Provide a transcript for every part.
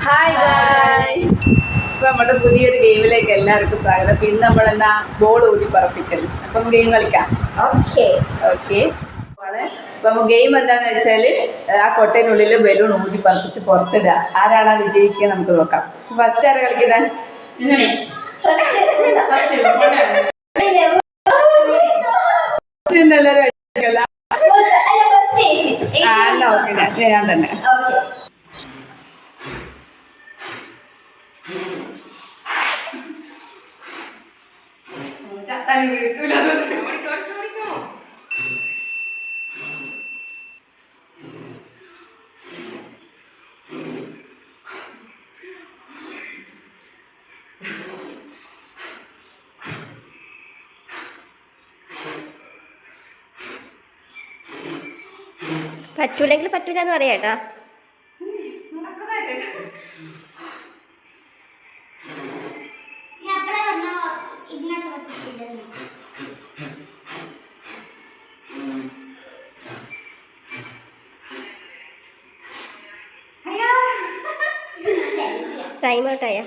Hi guys, ഇപ്പൊ നമ്മുടെ പുതിയൊരു ഗെയിമിലേക്ക് എല്ലാവർക്കും സ്വാഗതം. അപ്പൊ ഇന്ന് നമ്മളെന്നാ ബോൾ ഊതി പറപ്പിക്കുന്നു. അപ്പം ഗെയിം കളിക്കാം. ഓക്കെ അപ്പൊ ഗെയിം എന്താന്ന് വെച്ചാല് ആ കൊട്ടയിനുള്ളിൽ ബലൂൺ ഊതി പറപ്പിച്ച് പുറത്തിടുക. ആരാണ് വിജയിക്കുക നമുക്ക് നോക്കാം. ഫസ്റ്റ് ആരാ കളിക്കുന്നത്? ഞാൻ തന്നെ. പറ്റൂലെങ്കിൽ പറ്റൂലെന്ന് പറയാട്ടാ. ടൈം ഔട്ടായ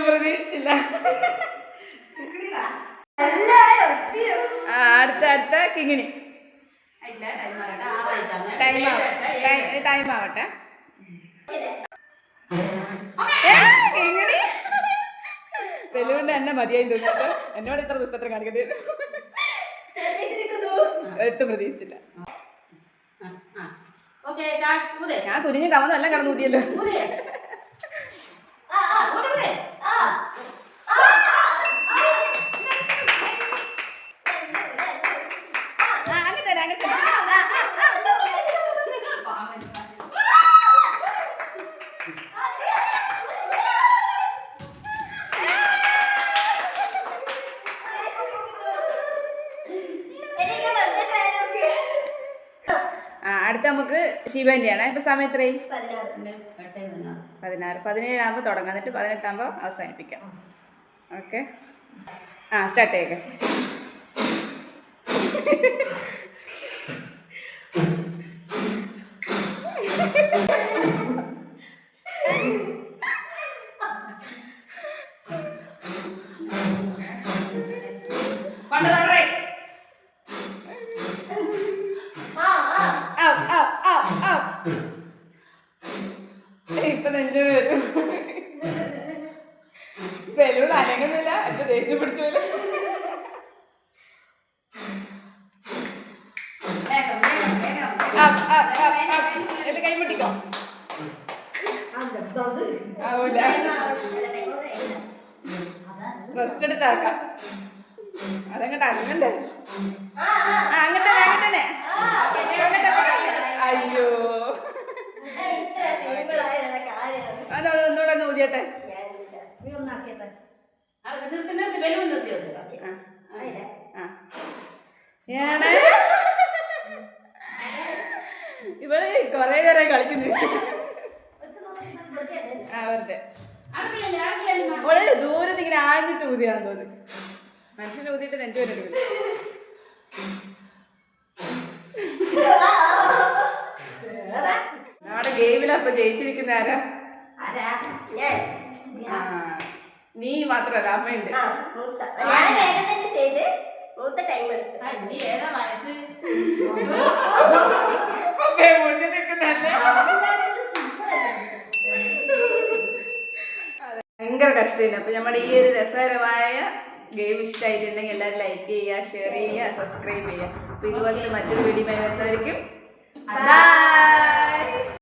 പ്രതീക്ഷിച്ചില്ല. അടുത്ത കിങ്ങിണി. ടൈം ആവട്ടെ. കിങ്ങിണി വെല്ലുവിളി എന്നെ മതിയായി തോന്നിട്ട് എന്നോട് ഇത്ര ദുഷ്ടത്തിന് കാണിക്കേണ്ടി വരും. ഒട്ടും പ്രതീക്ഷിച്ചില്ല. ഞാൻ കുനിഞ്ഞ് കവന്നല്ല കടന്നൂതിയല്ലോ. അടുത്ത നമുക്ക് ശിവന്റെയാണ്. ഇപ്പൊ സമയം എത്രയായി? 16. 17 തുടങ്ങാം, എന്നിട്ട് 18 അവസാനിപ്പിക്കാം. ഓക്കെ, സ്റ്റാർട്ട് ചെയ്യേ. ഇപ്പൊ നെഞ്ചു വരും. ബലൂൺ അനങ്ങുന്നില്ല. എന്റെ ദേഷ്യം പിടിച്ചു പോലെ. കൈമുട്ടിക്കോ. ആവൂല, റെസ്റ്റ് എടുത്താക്കാം. അതങ്ങോട്ട് അനങ്ങണ്ടേ? അങ്ങോട്ടല്ലേ. അയ്യോ, അതൊന്നുകൂടെ ഊതിയട്ടെ. ഇവള് കൊറേ നേരം കളിക്കുന്നു. വെറുതെ അവള് ദൂരത്ത് ഇങ്ങനെ ആഞ്ഞിട്ട് ഊതിയാന്ന് തോന്നുന്നു. മനുഷ്യനെ ഊതിയിട്ട് നെഞ്ചു വരെ. നമ്മുടെ ഗെയിമിലപ്പൊ ജയിച്ചിരിക്കുന്ന ആരാ? നീ മാത്രല്ല, അമ്മയുണ്ട്. മുന്നിൽ നിൽക്കുന്നല്ലേ. ഭയങ്കര കഷ്ടമാണ്. അപ്പൊ നമ്മുടെ ഈ ഒരു രസകരമായ ഗെയിം ഇഷ്ടമായിട്ടുണ്ടെങ്കിൽ എല്ലാവരും ലൈക്ക് ചെയ്യുക, ഷെയർ ചെയ്യുക, സബ്സ്ക്രൈബ് ചെയ്യുക. അപ്പൊ ഇതുപോലത്തെ മറ്റൊരു വീഡിയോ വരുന്നതായിരിക്കും.